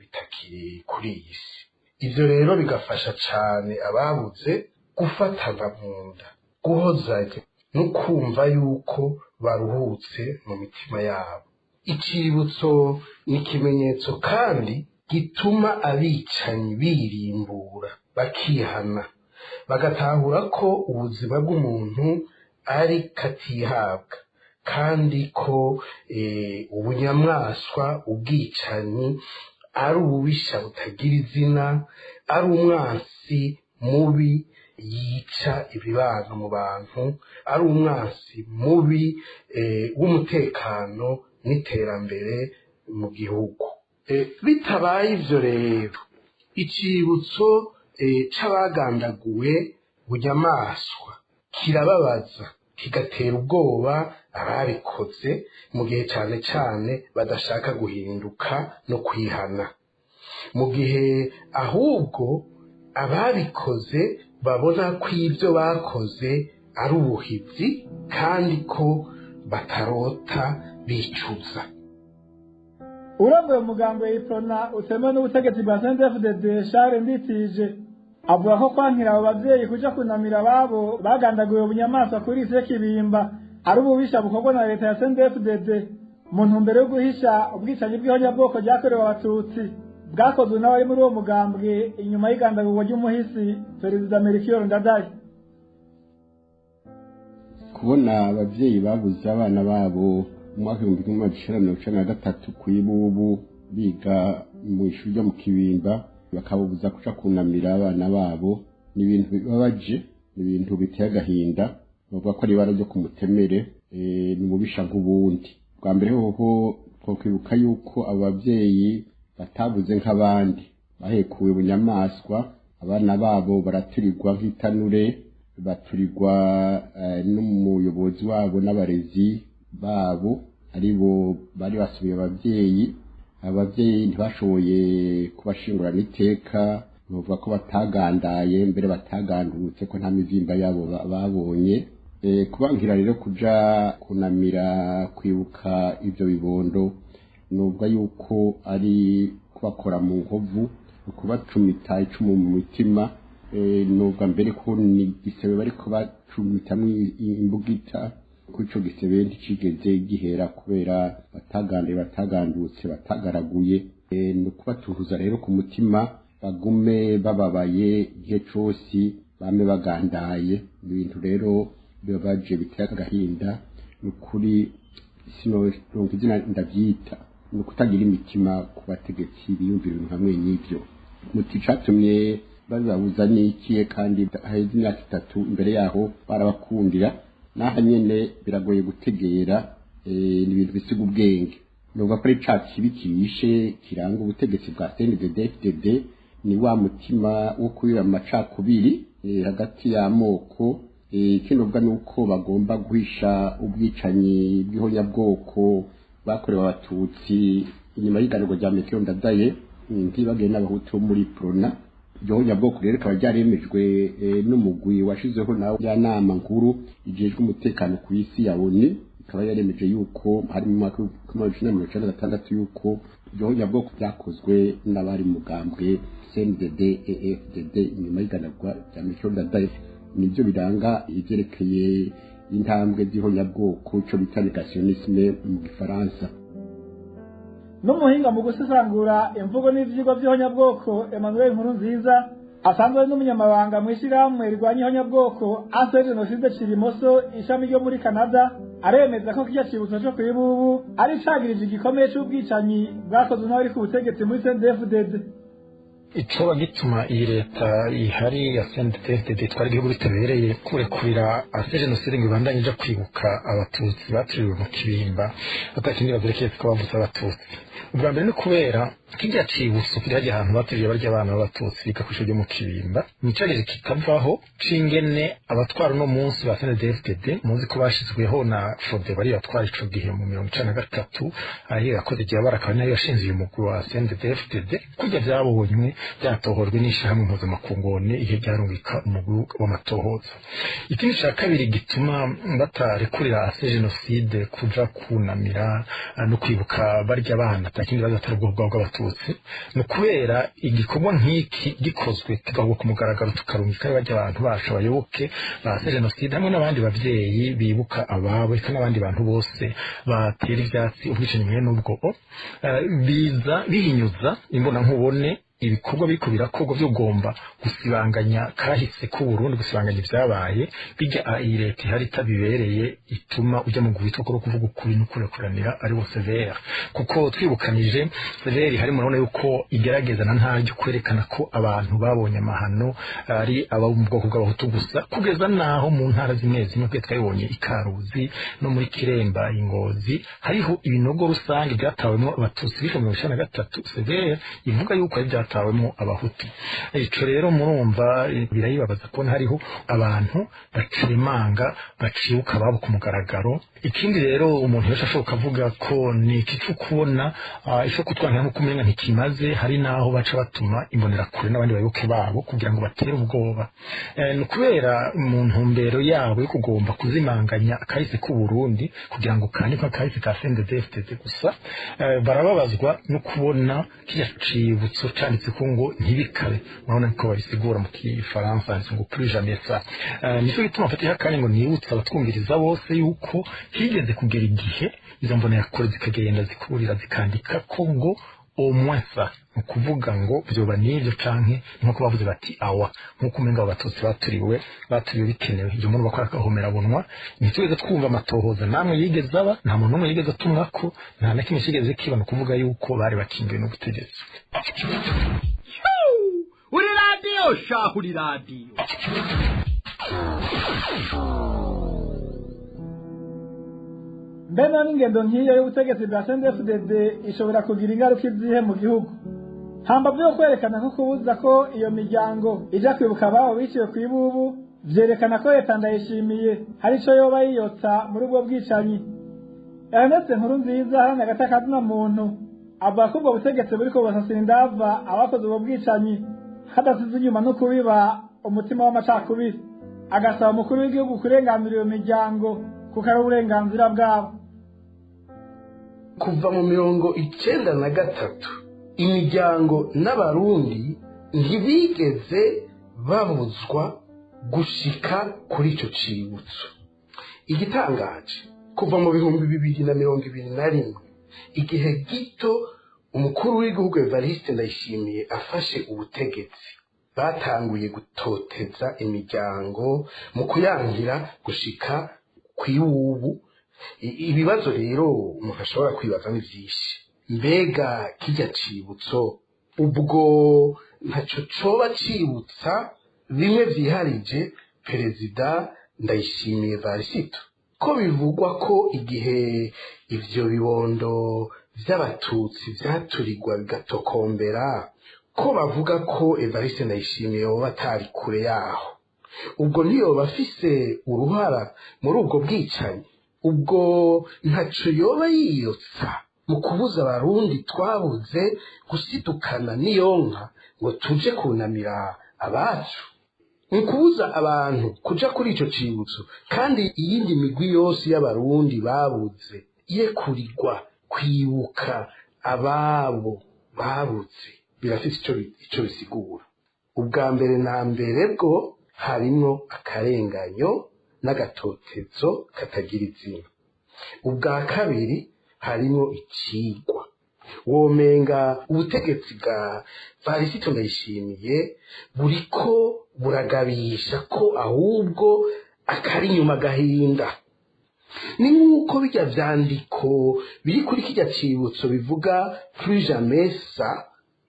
bitakiri kuri iyi si ivyo rero bigafasha cane ababuze gufatana mu nda guhozanya no kumva yuko baruhutse mu mitima yabo icibutso ni ikimenyetso kandi gituma abicanyi birimbura bakihana bagatahura ko ubuzima bw'umuntu ari katihabwa kandi ko ubunyamwaswa ubwicanyi ari ububisha butagira izina ari umwansi mubi yica ibibano mu bantu ari umwansi mubi w'umutekano n'iterambere mu gihugu bitabaye ivyo rero icibutso c'abagandaguwe bunyamaswa kirababaza kigatera ubwoba ababikoze mu gihe cane cane badashaka guhinduka no kwihana mu gihe ahubwo ababikoze babona ko ivyo bakoze ari ubuhizi kandi ko batarota bicuza. Urambuye umugambo y'iprona utemewe n'ubutegetsi bwa CNDD-FDD Charles Nditije avuga ko kwankira abo bavyeyi kuja kunamira ababo bagandaguye bunyamaswa kuri ise kibimba ari ububisha bukorwa na leta ya CNDD-FDD mu ntumbero yo guhisha ubwicanyi bw'ihonyabwoko ryakorewe abatutsi bwakozwe n'abari muri uwo mugambwe inyuma y'igandagurwa ry'umuhisi Perezida Melchior Ndadaye. Kubona abavyeyi babuze abana babo umwaka 1993 kuyibubu biga mu ishuri ryo mu Kibimba bakabuza kuca kunamira abana babo ni ibintu bibabaje ni ibintu biteye agahinda bavuga ko ari ibara ryo kumutemere ni mubisha nk'ubundi bwa mbere hoho twokwibuka yuko abavyeyi batabuze nk'abandi bahekuwe bunyamaswa abana babo baraturirwa nk'itanure baturirwa n'umuyobozi wabo n'abarezi babo aribo bari basubiye abavyeyi ntibashoboye kubashingura n'iteka nuvuga ko batagandaye mbere batagandutse ko nta mivimba yabo babonye kubankira rero kuja kunamira kwibuka ivyo bibondo nuvuga yuko ari kubakora mu nkovu kubacumita icumu mu mitima nuvuga mbere ko ni gisebe bariko bacumitamwo imbugita kuco gisebe nticigeze gihera kubera batagandutse batagaraguye ni ukubatuhuza rero ku mutima bagume bababaye igihe cyose bame bagandaye ibintu rero bibabaje biteye agahinda ni ukuri sinoronka izina ndabyita ni ukutagira imitima ku bategetsi biyumvira ibintu hamwe n'ibyo muti catumye babibabuza n'ikiye kandi haheze imyaka 3 imbere yaho barabakundira naha nyene biragoye gutegera ni ibintu bisiga ubwenge nubwo ko ari ca kibi kibishe kiranga ubutegetsi bwa CNDD-FDD ni wa mutima wo kubira amacakubiri hagati y'amoko kinubwa nuko bagomba guhisha ubwicanyi bw'ihonyabwoko bakorewe abatutsi inyuma y'iganirwa rya Melchior Ndadaye ntibageye n'abahutu muri Prona ihonyabwoko rero kaba ryaremejwe n'umugwi washizeho nawe y'anama nkuru ijejwe umutekano ku isi ya ONU ikaba yaremeje yuko hari mu mwaka wa 1996 yuko ihonyabwoko byakozwe n'abari mugambwe CNDD-FDD inyuma y'iganirwa rya Melchior Ndadaye nibyo biranga ivyerekeye intambwe z'ihonyabwoko cyo bita negationisme mu Gifaransa. N'umuhinga mu gusesangura imvugo n'ivyigwa by'ihonyabwoko Emmanuel Nkurunziza asanzwe n'umunyamabanga mu ishyirahamwe rirwanya ihonyabwoko Ase Genocide Kirimoso ishami ryo muri Canada aremeza ko kijya cibutso cyo kwibubu ari cagirije igikomeye cy'ubwicanyi bwakozwe n'abari ku butegetsi muri CNDD-FDD. Icoba gituma iyi leta ihari ya CNDD-FDD twari igihugu bitabereye kurekurira Ase Genocide ngo ibandanye ija kwibuka abatutsi baturiwe mu Kibimba atakindi bazerekeye ko bavuze abatutsi. Ubwa mbere ni kubera kijya cibutso kiri ahantu baturiye barya abana b'abatutsi bikakusho byo mu Kibimba nicagije kikavaho cingene abatwara no munsi ba CNDD-FDD muzi ko bashizweho na Fode bari batwara ico gihe mu 1993 aho yakoze igihe barakaba nayo yashinze uyu mugwi wa CNDD-FDD kujya byabonywe byatohorwe n'ishyirahamwe mpuzamakungu ihe byarungika umugwi w'amatohoza. Ikindi cya kabiri gituma batarekurira Ase Genocide kuja kunamira no kwibuka barya abana atakindi bazatari ubwo bw'abatutsi no kubera igikorwa nk'iki gikozwe kigahubwo ku mugaragaro tukarungika barya abantu basha bayoboke ba Ase Genocide hamwe n'abandi bavyeyi bibuka ababo eka n'abandi bantu bose batera ivyatsi ubwicanyi mwe n'ubwo biza bihinyuza imbona nkubone ibikorwa biriko birakorwa byo gomba gusibanganya kahise ku Burundi gusibanganya ibyabaye bijya leta ihari tabibereye ituma ujya mu guhitwa ko kuvuga ukuri n'ukurekuranira ari wo severe kuko twibukanije severe hari murabona yuko igerageza na ntaryo kwerekana ko abantu babonye amahano ari aba mu bwoko bw'abahutu gusa kugeza naho mu ntara zimwe zimwe kwe twabonye ikaruzi no muri Kiremba Ingozi hariho ibinogo rusange byatawemo abatutsi bisho 1993 severe ivuga yuko ari tawemo abahutu. Ico rero murumva birayibabaza ko hariho abantu bacemanga baciuka babo ku mugaragaro. Ikindi rero umuntu yose ashoboka avuga ko ni kicu kubona isho kutwanka nko kumenga ntikimaze hari naho baca batuma imbonera kure n'abandi bayoboke babo kugira ngo batere ubwoba. No kubera mu ntumbero yabo yo kugomba kuzimanganya akahise ku Burundi kugira ngo kandi ko akahise ka CNDD-FDD gusa barababazwa no kubona kiyacibutso cyanditse ngo ntibikabe murabona ko babisigura mu Kifaransa ngo plus jamais ça. Nico gituma mfatiye akanya ngo nibutsa abatwumviriza bose yuko higeze kugera igihe izo mbona yakore zikagenda zikurira zikandika ko ngo au moins ça ukuvuga ngo byoba nivyo canke nko bavuze bati awa nko kumenga abatutsi baturiwe bikenewe ibyo muntu bakora kahomera bunwa nitweze twumva amatohoza namwe yigeze aba nta muntu umwe yigeze tumwako nta na kimwe kigeze kibana kuvuga yuko bari bakingiwe n'ubutegetsi. Uri radio shahu uri radio Mbena n'ingendo nk'iyo y'ubutegetsi bwa CNDD-FDD ishobora kugira ingaruka izihe mu gihugu hamba byo kwerekana ko kubuza ko iyo miryango ija kwibuka ababo biciwe ku ibubu vyerekana ko leta ndayishimiye hari ico yoba yiyotsa muri ubwo bwicanyi. Ernest Nkurunziza hana gatakazina muntu avuga ko ubwo butegetsi buriko busasira indava abakoze ubwo bwicanyi hadasize inyuma no kubiba umutima w'amacakubiri agasaba umukuru w'igihugu kurenganura iyo miryango kuko ari uburenganzira bwabo. Kuva mu 1993 imiryango n'abarundi ntibigeze babuzwa gushika kuri ico cibutso. Igitangaje kuva mu 2021 igihe gito umukuru w'igihugu Evariste Ndayishimiye afashe ubutegetsi batanguye gutoteza imiryango mu kuyangira gushika kw'iwubu. Ibibazo rero umuntu ashobora kwibaza ni byinshi. Mbega kijya cibutso ubwo ntaco coba cibutsa bimwe vyiharije perezida Ndayishimiye Varisito, ko bivugwa ko igihe ivyo bibondo vy'abatutsi vyaturirwa bigatokombera ko bavuga ko Evariste Ndayishimiye yoba atari kure yaho, ubwo ntiyoba afise uruhara muri ubwo bwicanyi? Ubwo ntaco yoba yiyotsa mu kubuza abarundi twabuze gusidukana n'iyonka ngo tuje kunamira abacu, mu kubuza abantu kuja kuri ico cibutso, kandi iyindi migwi yose y'abarundi babuze irekurirwa kwibuka ababo babuze. Birafise ico bisigura. Ubwa mbere na mbere bwo harimwo akarenganyo n'agatotezo katagira izina. Ubwa kabiri harimwo icigwa. Womenga ubutegetsi bwa Varisito Ndayishimiye buriko buragabisha ko ahubwo akari nyuma gahinda. Ni nk'uko bijya vyandiko biri kuri kijya cibutso bivuga plus jamais ça,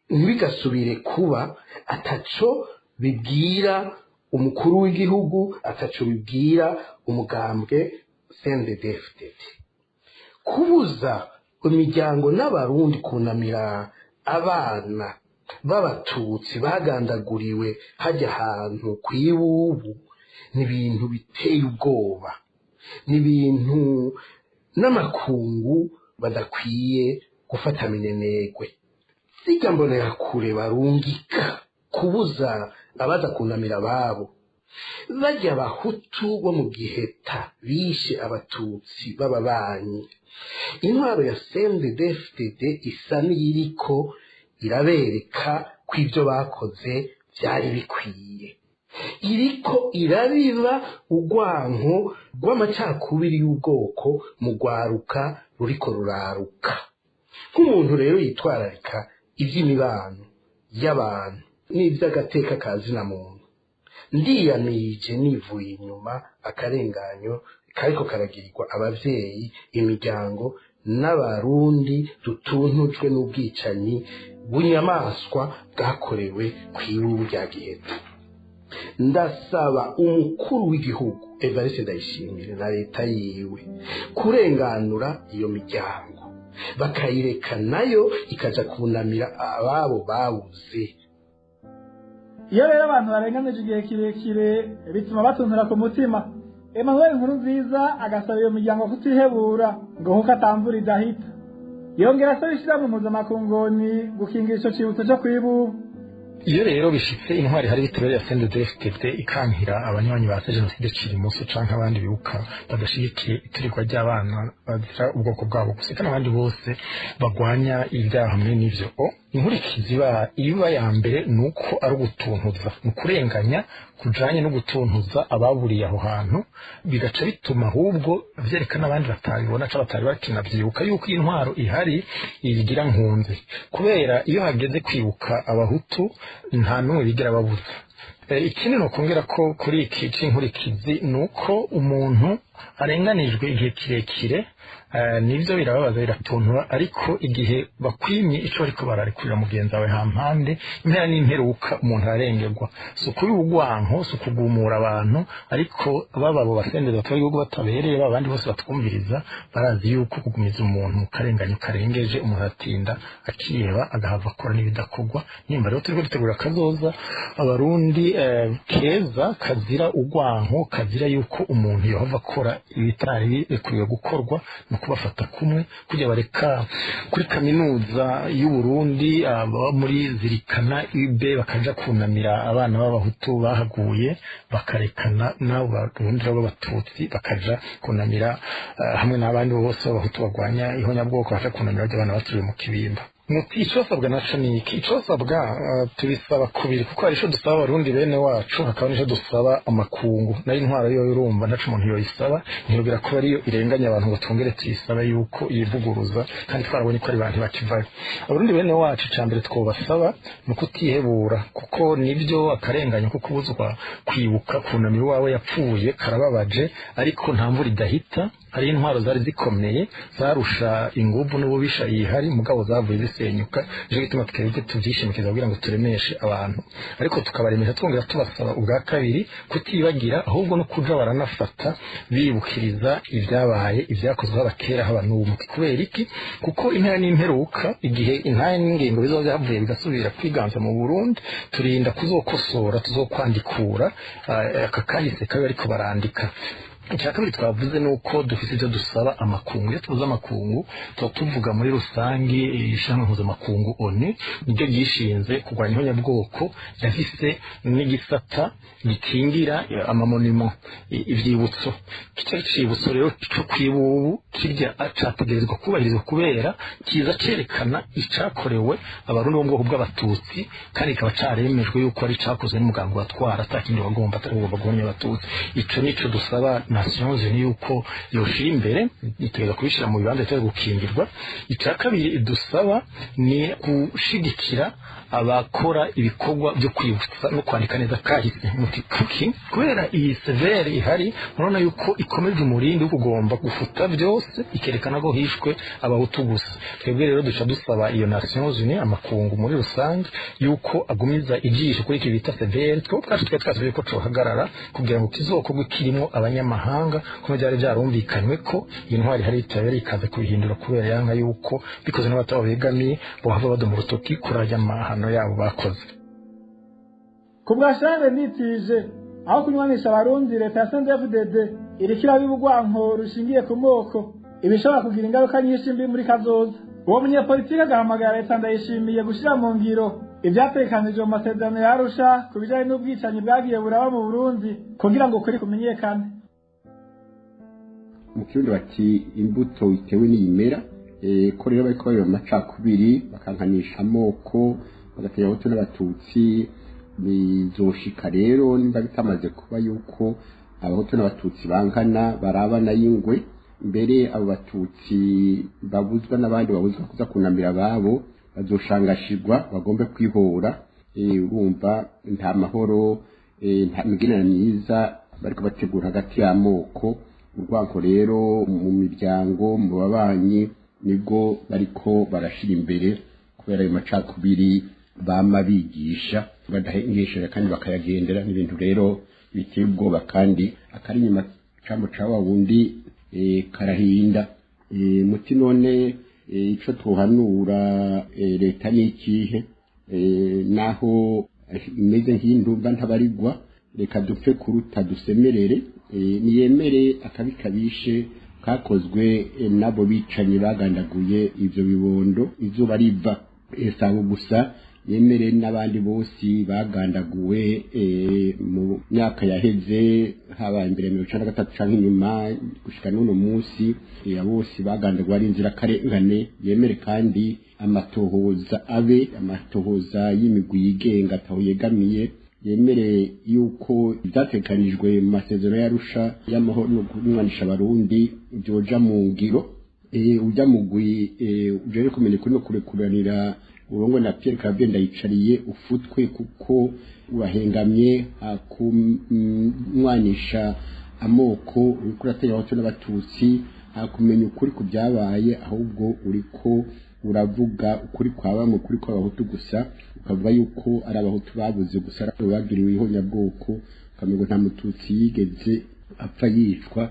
ntibigasubire kuba, ataco bibwira umukuru w'igihugu, ataco bibwira umugambwe CNDD-FDD. Kubuza imiryango n'abarundi kunamira abana b'abatutsi bagandaguriwe hajya ahantu kw'ibubu ni ibintu biteye ubwoba, ni ibintu n'amakungu badakwiye gufata minenegwe. Sijya mbonera kure barungika kubuza abaza kunamira ababo. Bajya abahutu bo mu Giheta bishe abatutsi b'ababanyi. Intwaro ya CNDD-FDD isa n'iyiriko irabereka ko ivyo bakoze vyari bikwiye. Iriko irabiba urwanko rw'amacakubiri y'ubwoko mu rwaruka ruriko ruraruka. Nk'umuntu rero yitwararika ivy'imibano y'abantu n'ivy'agateka ka zina muntu, ndiyamirije nivuye inyuma akarenganyo kariko karagirirwa abavyeyi, imiryango n'abarundi dutuntujwe n'ubwicanyi bunyamaswa bwakorewe kw'ibubu rya Giheta. Ndasaba umukuru w'igihugu Evariste Ndayishimiye na leta yiwe kurenganura iyo miryango, bakayireka nayo ikaja kunamira ababo babuze. Iyo rero abantu barenganije igihe kirekire bituma batuntura ku mutima. Emmanuel Nkurunziza agasaba iyo miryango kutihebura ngo kuko atamvura idahita. Yongera asaba ishirahamwe mpuzamakungoni gukingira ico cibutso co kw'ibubu. Iyo rero bishitse intwari hari bitero ya CNDD-FDD ikankira abanywanyi ba jenoside Cirimuso canke abandi bibuka badashigikiye iturirwa ry'abana bazira ubwoko bwabo gusa, kandi abandi bose bagwanya ibyaha hamwe n'ivyo. Inkurikizi iba ya mbere nuko ari ugutuntuza, nukurenganya kujanye no gutuntuza ababuriye aho hantu, bigaca bituma ahubwo vyerekana abandi batabibona ca batari bakinavyibuka yuko intwaro ihari igira nkunzi, kubera iyo hageze kwibuka abahutu nta n'umwe bigira babuza. Ikindi nokongera ko kuri iki c'inkurikizi nuko umuntu arenganijwe igihe kirekire, nivyo birababaza biratuntura, ariko igihe bakwimye ico bariko bararikurira mugenzi wawe hampande, impera n'imperuka umuntu ararengerwa. So kuri ubugwanko, so kugumura abantu, ariko bababo basendeza batari igihugu batabereye, babandi bose batwumviriza barazi yuko kugumiza umuntu mu karenganyo karengeje umuntu atinda akiheba agahava akora n'ibidakorwa. Nimba rero turiko dutegura kazoza abarundi keza kazira ugwanko, kazira yuko umuntu yohava akora ibitari bikwiye gukorwa, no kubafata kumwe kujya bareka kuri kaminuza y'u Burundi muri zirikana ibe bakaja kunamira abana b'abahutu bahaguye, bakarekana nabo barundi b'abatutsi bakaja kunamira hamwe n'abandi bose b'abahutu bagwanya ihonyabwoko, bakaja kunamira abana batuye mu Kibimba. muti icosabwa naco niki icosabwa tubisaba kubiri kuko hari ico dusaba abarundi bene wacu hakaba n'ico dusaba amakungu nayo intwaro yo urumva ntaco umuntu yoyisaba ntiyobera ko ariyo irenganya abantu ngo twongere tuyisaba yuko yivuguruza kandi twarabonye ko ari abantu bakivayo abarundi bene wacu cambere twobasaba ni ukutihebura kuko nibyo akarenganya kuko ubuzwa kwibuka kunamira wawe yapfuye karababaje ariko nta mvura idahita hari intwaro zari zikomeye zarusha inguvu n'ububisha yihari mugabo zavuye zisenyuka je gituma twebwe tuvyishimikiza kugira ngo turemeshe abantu ariko tukabaremesha twongera tubasaba ubwa kabiri kutibagira ahubwo no kuja baranafata bibukiriza ibyabaye ibyakozwe abakera haba n'ubu kubera iki kuko impera n'imperuka igihe intaya n'ingingo bizoba byavuye bigasubira kwiganza mu Burundi turinda kuzokosora tuzokwandikura aka kahise kabe ariko barandika icya kabiri twavuze nuko dufite ibyo dusaba amakungu iyo tuvuze amakungu tuba tuvuga muri rusange ishyirahamwe mpuzamakungu ONU niryo ryishinze kurwanya ihonyabwoko yafise n'igisata gikingira amamonimo ivyibutso kico cibutso rero cyo kwibubu kirya acategerezwa kubahirizwa kubera kiza cerekana icakorewe abarundi bo mu bwoko bw'abatutsi kandi kaba caremejwe yuko ari cakozwe n'umugambi watwara atakindi bagomba guhonya abatutsi ico nico dusaba Nations Unies yuko yoshira imbere itegeza kubishira mu bibanza cyo gukingirwa icya kabiri dusaba ni gushigikira abakora ibikorwa byo kwibutsa no kwandika neza kahise muti kuki kubera iyi severe ihari murona yuko ikomeje umurindi ugomba gufuta byose ikerekana ko hishwe abahutu gusa twebwe rero duca dusaba iyo Nations Unies amakungu muri rusange yuko agumiza ijisho kuri iki bita severe twatwe ko cohagarara kugira ngo kizokorwe kirimo abanyamahanga kuma byari byarumvikanywe ko intwari hari itabere ikaze kubihindura kubera yanga yuko bikoze n'abataba begamiye bo hava bado mu rutoki kurajya amahano yabo bakoze kubwashane nitije aho kunywanisha abarundi leta ya CNDD-FDD irikira bibugwanko rushingiye ku moko ibishobora kugira ingaruka nyinshi mbi muri kazoza uwo munyapolitike agahamagara leta ndayishimiye gushira mu ngiro ibyatekanijwe mu masezerano ya Arusha kubijanye n'ubwicanyi bwagiye buraba mu Burundi kugira ngo kuri kumenyekane mu kirundi bati imbuto itewe n'imera ko rero bariko bayo amacakubiri bakankanisha amoko bagatera abahutu n'abatutsi bizoshika rero nimba bitamaze kuba yuko abahutu n'abatutsi bankana barabana y'ingwe mbere abo batutsi babuzwa n'abandi babuzwa kuza kunamira ababo bazoshangashirwa bagombe kwihora urumva nta mahoro nta migenera myiza bariko bategura hagati y'amoko urwanko rero mu miryango mu babanyi nibwo bariko barashira imbere kubera ayo macakubiri bama bigisha badahengesha kandi bakayagendera n'ibintu rero biteye ubwoba kandi akari nyuma cambo cawa wundi karahinda muti none ico tuhanura leta n'ikihe naho imeze nk'indumba ntabarigwa reka dupfe kuruta dusemerere niyemere akabikabishe kakozwe nabo bicanyi bagandaguye ivyo bibondo izuba riva esabo gusa yemere n'abandi bose bagandaguwe mu myaka yaheze haba imbere ya 1993 canke inyuma gushika n'uno munsi bose bagandaguwe ari inzira karengane yemere kandi amatohoza abe amatohoza y'imigwi yigenga ataho yegamiye yemere yuko ibyatekanijwe mu masezerano y'Arusha y'amahoro no kumwanisha abarundi byoja mu ngiro ujya mugwi uje kumenya ko no kurekuranira urongo na Pierre Kabenda yicariye ufutwe kuko urahengamye akumwanisha amoko uriko uratera abahutu n'abatutsi akumenya ukuri ku byabaye ahubwo uriko uravuga ukuri kwa bamwe ukuri kw'abahutu gusa ukavuga yuko ari abahutu babuze gusa bagiriwe ihonyabwoko ukamenya nta mututsi yigeze apfa yicwa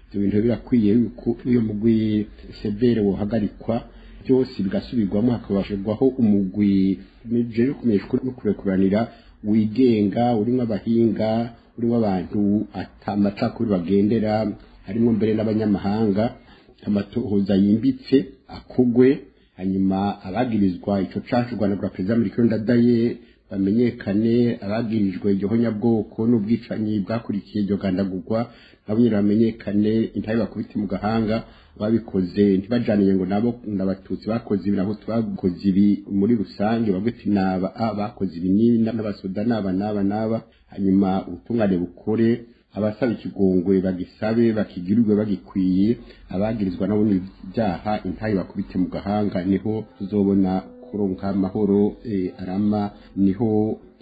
ibyo bintu birakwiye yuko iyo mugwi severe wohagarikwa byose bigasubirwamo hakabashirwaho umugwi nije kumeshwa no kurekuranira wigenga urimo abahinga urimo abantu atamacakuri bagendera harimo mbere n'abanyamahanga amatohoza yimbitse akugwe hanyuma abagirizwa ico cacu Rwanda rwa President Amerika ndadaye bamenyekane abagirijwe iryo honyabwoko n'ubwicanyi bwakurikiye iryo gandagurwa nabo nyine bamenyekane intabe bakubite mu gahanga babikoze ntibajaniye ngo nabo n'abatutsi bakoze ibi nabo twakoze ibi muri rusange bavuga ati naba bakoze ibi n'abasoda naba hanyuma ubutungane bukore abasaba ikigongwe bagisabe bakigirirwe bagikwiye abagirizwa nabo n'ibyaha intabe bakubite mu gahanga niho tuzobona kuronka amahoro arama niho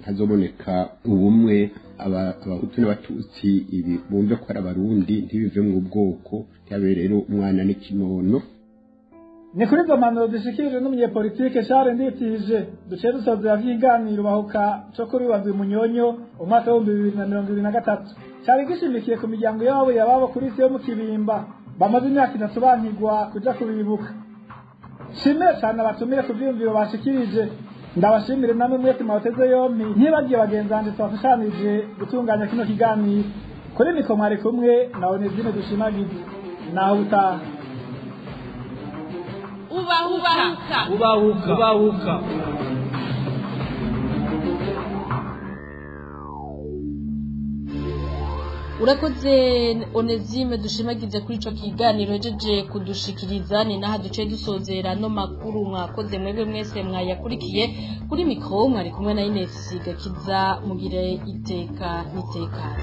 hazoboneka ubumwe abahutu n'abatutsi ibi bumve ko ari abarundi ntibive mu bwoko cyabe rero umwana n'ikinono. Ni kuri izo mpanuro zishikirije n'umunyepolitike Charles Nditije duciye dusozera vy'iganiro bahuka cyo kuri Wanzu Munyonyo umwaka wa 2023 cyari gishimikiye ku miryango yabo yababo kuri isi yo mu Kibimba bamaze imyaka 3 bankigwa kuja kubibuka. Shimire cyane abatumire ku byumviro bashikirije ndabashimire namwe mwese mwateze yompi ntibagiye bagenzanje twafashanije gutunganya kino kiganiro kuri mikoro mwari kumwe na Onezine Dushimagize naho utaha ubahuka urakoze Onezime Dushimagize kuri ico kiganiro hejeje kudushikiriza ni naha duce dusozera no makuru mwakoze mwebwe mwese mwayakurikiye kuri mikro mwari kumwe na Ines Gakiza mugire iteka nitekana.